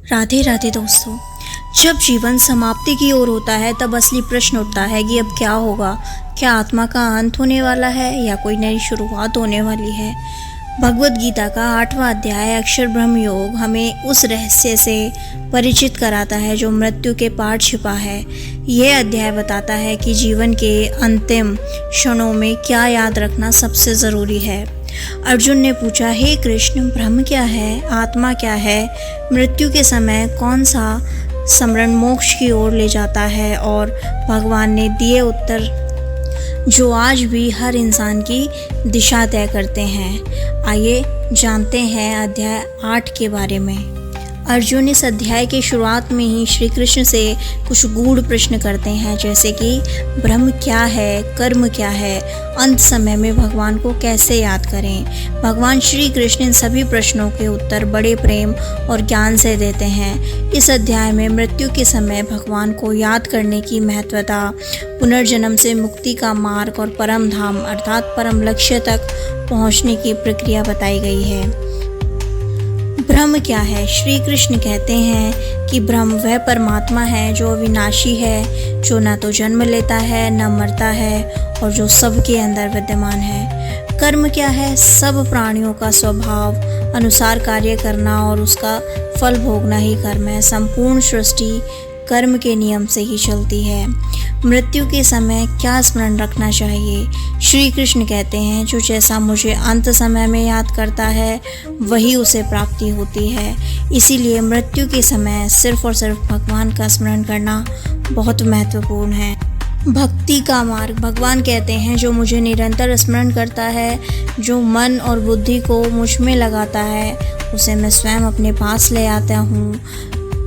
राधे राधे दोस्तों। जब जीवन समाप्ति की ओर होता है तब असली प्रश्न उठता है कि अब क्या होगा। क्या आत्मा का अंत होने वाला है या कोई नई शुरुआत होने वाली है। भगवद गीता का 8वां अध्याय अक्षर ब्रह्म योग हमें उस रहस्य से परिचित कराता है जो मृत्यु के पार छिपा है। यह अध्याय बताता है कि जीवन के अंतिम क्षणों में क्या याद रखना सबसे ज़रूरी है। अर्जुन ने पूछा, हे कृष्ण, ब्रह्म क्या है, आत्मा क्या है, मृत्यु के समय कौन सा स्मरण मोक्ष की ओर ले जाता है। और भगवान ने दिए उत्तर जो आज भी हर इंसान की दिशा तय करते हैं। आइए जानते हैं अध्याय 8 के बारे में। अर्जुन इस अध्याय की शुरुआत में ही श्री कृष्ण से कुछ गूढ़ प्रश्न करते हैं, जैसे कि ब्रह्म क्या है, कर्म क्या है, अंत समय में भगवान को कैसे याद करें। भगवान श्री कृष्ण इन सभी प्रश्नों के उत्तर बड़े प्रेम और ज्ञान से देते हैं। इस अध्याय में मृत्यु के समय भगवान को याद करने की महत्वता, पुनर्जन्म से मुक्ति का मार्ग और परम धाम अर्थात परम लक्ष्य तक पहुँचने की प्रक्रिया बताई गई है। ब्रह्म क्या है? श्री कृष्ण कहते हैं कि ब्रह्म वह परमात्मा है जो अविनाशी है, जो न तो जन्म लेता है न मरता है और जो सबके अंदर विद्यमान है। कर्म क्या है? सब प्राणियों का स्वभाव अनुसार कार्य करना और उसका फल भोगना ही कर्म है। संपूर्ण सृष्टि कर्म के नियम से ही चलती है। मृत्यु के समय क्या स्मरण रखना चाहिए? श्री कृष्ण कहते हैं, जो जैसा मुझे अंत समय में याद करता है वही उसे प्राप्ति होती है। इसीलिए मृत्यु के समय सिर्फ और सिर्फ भगवान का स्मरण करना बहुत महत्वपूर्ण है। भक्ति का मार्ग। भगवान कहते हैं, जो मुझे निरंतर स्मरण करता है, जो मन और बुद्धि को मुझ में लगाता है, उसे मैं स्वयं अपने पास ले आता हूँ।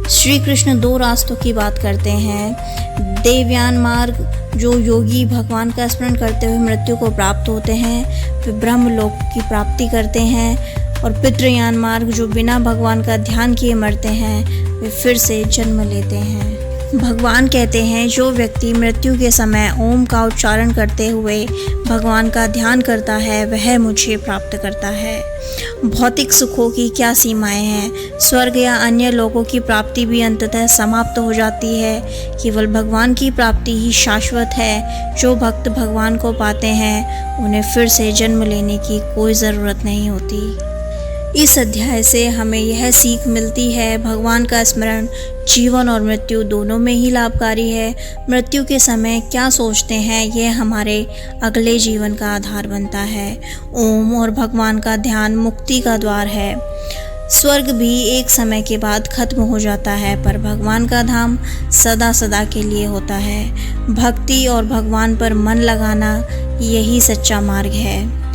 श्री कृष्ण 2 रास्तों की बात करते हैं। देवयान मार्ग, जो योगी भगवान का स्मरण करते हुए मृत्यु को प्राप्त होते हैं, वे ब्रह्मलोक की प्राप्ति करते हैं। और पितृयान मार्ग, जो बिना भगवान का ध्यान किए मरते हैं, वे फिर से जन्म लेते हैं। भगवान कहते हैं, जो व्यक्ति मृत्यु के समय ओम का उच्चारण करते हुए भगवान का ध्यान करता है वह मुझे प्राप्त करता है। भौतिक सुखों की क्या सीमाएं हैं? स्वर्ग या अन्य लोगों की प्राप्ति भी अंततः समाप्त हो जाती है। केवल भगवान की प्राप्ति ही शाश्वत है। जो भक्त भगवान को पाते हैं उन्हें फिर से जन्म लेने की कोई ज़रूरत नहीं होती। इस अध्याय से हमें यह सीख मिलती है, भगवान का स्मरण जीवन और मृत्यु दोनों में ही लाभकारी है। मृत्यु के समय क्या सोचते हैं यह हमारे अगले जीवन का आधार बनता है। ओम और भगवान का ध्यान मुक्ति का द्वार है। स्वर्ग भी एक समय के बाद खत्म हो जाता है, पर भगवान का धाम सदा सदा के लिए होता है। भक्ति और भगवान पर मन लगाना यही सच्चा मार्ग है।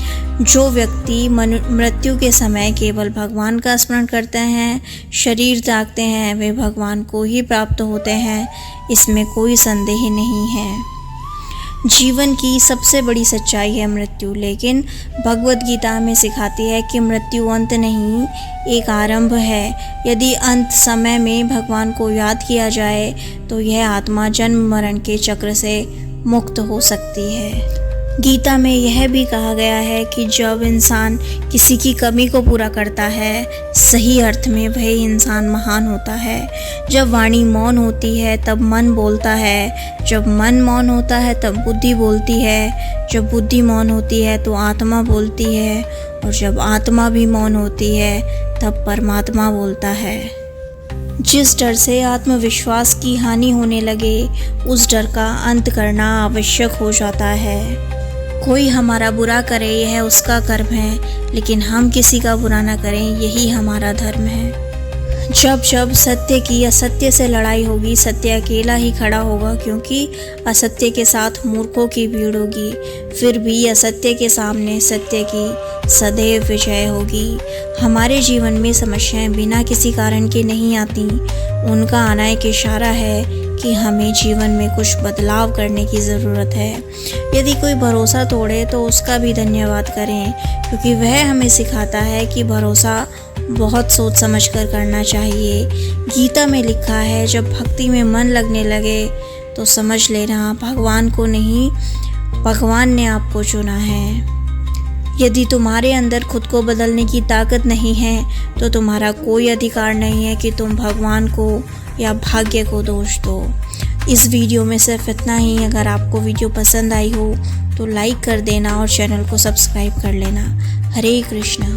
जो व्यक्ति मृत्यु के समय केवल भगवान का स्मरण करते हैं, शरीर त्यागते हैं, वे भगवान को ही प्राप्त होते हैं, इसमें कोई संदेह नहीं है। जीवन की सबसे बड़ी सच्चाई है मृत्यु, लेकिन भगवद गीता हमें सिखाती है कि मृत्यु अंत नहीं, एक आरंभ है। यदि अंत समय में भगवान को याद किया जाए तो यह आत्मा जन्म मरण के चक्र से मुक्त हो सकती है। गीता में यह भी कहा गया है कि जब इंसान किसी की कमी को पूरा करता है, सही अर्थ में वह इंसान महान होता है। जब वाणी मौन होती है तब मन बोलता है, जब मन मौन होता है तब बुद्धि बोलती है, जब बुद्धि मौन होती है तो आत्मा बोलती है, और जब आत्मा भी मौन होती है तब परमात्मा बोलता है। जिस डर से आत्मविश्वास की हानि होने लगे, उस डर का अंत करना आवश्यक हो जाता है। कोई हमारा बुरा करे यह उसका कर्म है, लेकिन हम किसी का बुरा न करें यही हमारा धर्म है। जब जब सत्य की असत्य से लड़ाई होगी, सत्य अकेला ही खड़ा होगा, क्योंकि असत्य के साथ मूर्खों की भीड़ होगी। फिर भी असत्य के सामने सत्य की सदैव विजय होगी। हमारे जीवन में समस्याएं बिना किसी कारण के नहीं आती, उनका आना एक इशारा है कि हमें जीवन में कुछ बदलाव करने की ज़रूरत है। यदि कोई भरोसा तोड़े तो उसका भी धन्यवाद करें, क्योंकि वह हमें सिखाता है कि भरोसा बहुत सोच समझ कर करना चाहिए। गीता में लिखा है, जब भक्ति में मन लगने लगे तो समझ लेना भगवान को नहीं, भगवान ने आपको चुना है। यदि तुम्हारे अंदर खुद को बदलने की ताकत नहीं है तो तुम्हारा कोई अधिकार नहीं है कि तुम भगवान को या भाग्य को दोष दो। इस वीडियो में सिर्फ इतना ही। अगर आपको वीडियो पसंद आई हो तो लाइक कर देना और चैनल को सब्सक्राइब कर लेना। हरे कृष्णा।